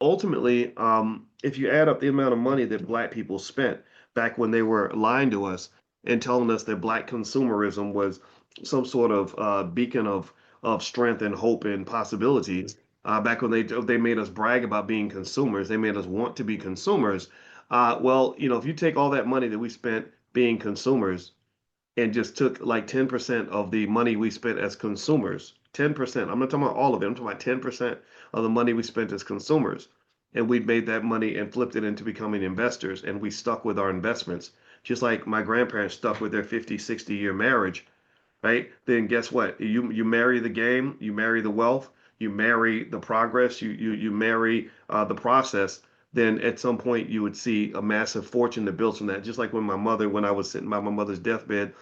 ultimately, if you add up the amount of money that black people spent back when they were lying to us and telling us that black consumerism was some sort of beacon of strength and hope and possibility, back when they made us brag about being consumers, they made us want to be consumers. Well, if you take all that money that we spent being consumers and just took like 10% of the money we spent as consumers, 10%. I'm not talking about all of it. I'm talking about 10% of the money we spent as consumers. And we made that money and flipped it into becoming investors. And we stuck with our investments, just like my grandparents stuck with their 50, 60-year marriage, right? Then guess what? You marry the game, you marry the wealth, you marry the progress, you marry the process. Then at some point you would see a massive fortune that builds from that. Just like when I was sitting by my mother's deathbed,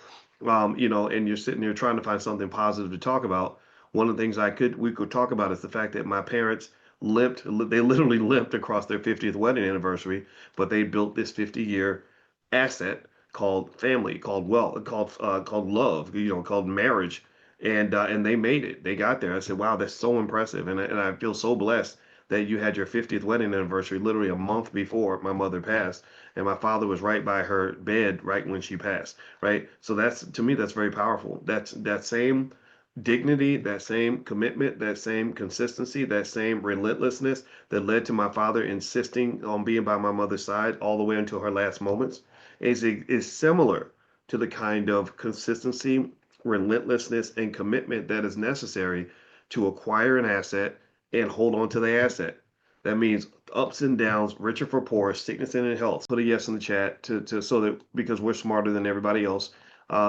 and you're sitting there trying to find something positive to talk about. One of the things we could talk about is the fact that my parents they literally limped across their 50th wedding anniversary, but they built this 50-year asset called family, called wealth, called love, called marriage, and they made it. They got there. I said, wow, that's so impressive, and I feel so blessed that you had your 50th wedding anniversary literally a month before my mother passed, and my father was right by her bed right when she passed. Right, so that's to me that's very powerful. That's that same dignity, that same commitment, that same consistency, that same relentlessness that led to my father insisting on being by my mother's side all the way until her last moments is similar to the kind of consistency, relentlessness, and commitment that is necessary to acquire an asset and hold on to the asset. That means ups and downs, richer for poor, sickness and in health. Put a yes in the chat to so that because we're smarter than everybody else.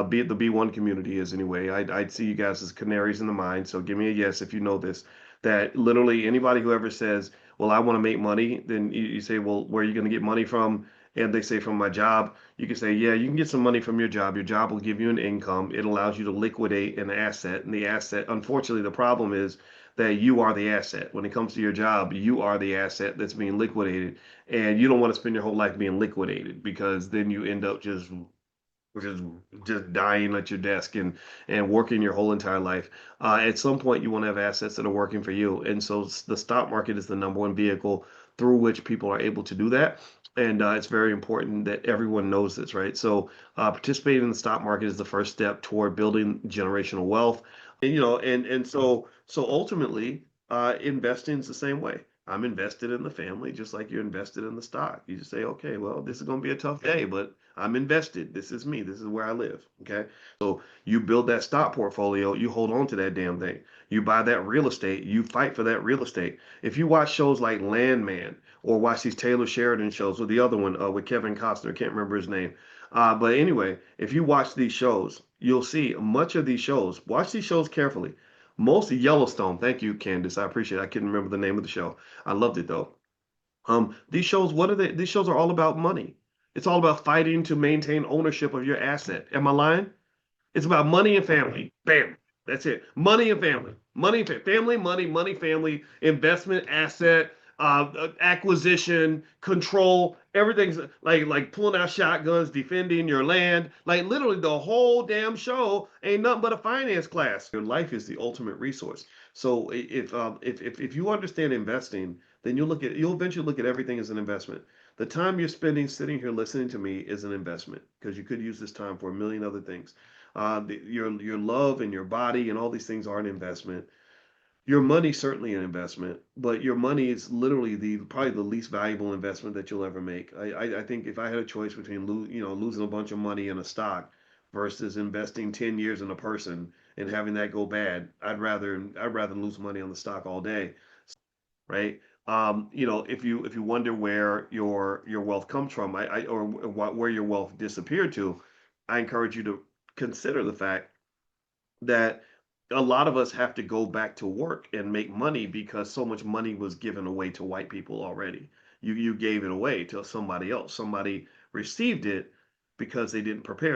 Be the B1 community is anyway. I'd see you guys as canaries in the mine. So give me a yes if you know this. That literally anybody who ever says, "Well, I want to make money," then you say, "Well, where are you going to get money from?" And they say, "From my job." You can say, "Yeah, you can get some money from your job. Your job will give you an income. It allows you to liquidate an asset, and the asset, unfortunately, the problem is that you are the asset. When it comes to your job, you are the asset that's being liquidated, and you don't want to spend your whole life being liquidated because then you end up just just dying at your desk and working your whole entire life. At some point, you want to have assets that are working for you, and so the stock market is the number one vehicle through which people are able to do that. And it's very important that everyone knows this, right? So, participating in the stock market is the first step toward building generational wealth. And so ultimately, investing is the same way. I'm invested in the family, just like you're invested in the stock. You just say, okay, well, this is going to be a tough day, but I'm invested. This is me. This is where I live. Okay. So you build that stock portfolio, you hold on to that damn thing. You buy that real estate, you fight for that real estate. If you watch shows like Landman or watch these Taylor Sheridan shows, or the other one with Kevin Costner, can't remember his name. But anyway, if you watch these shows, you'll see much of these shows. Watch these shows carefully. Most of Yellowstone, thank you, Candace. I appreciate it. I couldn't remember the name of the show. I loved it though. These shows, what are they? These shows are all about money. It's all about fighting to maintain ownership of your asset. Am I lying? It's about money and family. Bam. That's it. Money and family. Money, family, money, family, investment, asset, acquisition, control. Everything's like pulling out shotguns, defending your land. Like literally, the whole damn show ain't nothing but a finance class. Your life is the ultimate resource. So if you understand investing, then you'll eventually look at everything as an investment. The time you're spending sitting here listening to me is an investment because you could use this time for a million other things. Your love and your body and all these things are an investment. Your money certainly an investment, but your money is literally the probably the least valuable investment that you'll ever make. I think if I had a choice between losing a bunch of money in a stock versus investing 10 years in a person and having that go bad, I'd rather lose money on the stock all day, right? If you wonder where your wealth comes from, or where your wealth disappeared to, I encourage you to consider the fact that a lot of us have to go back to work and make money because so much money was given away to white people already. You gave it away to somebody else. Somebody received it because they didn't prepare.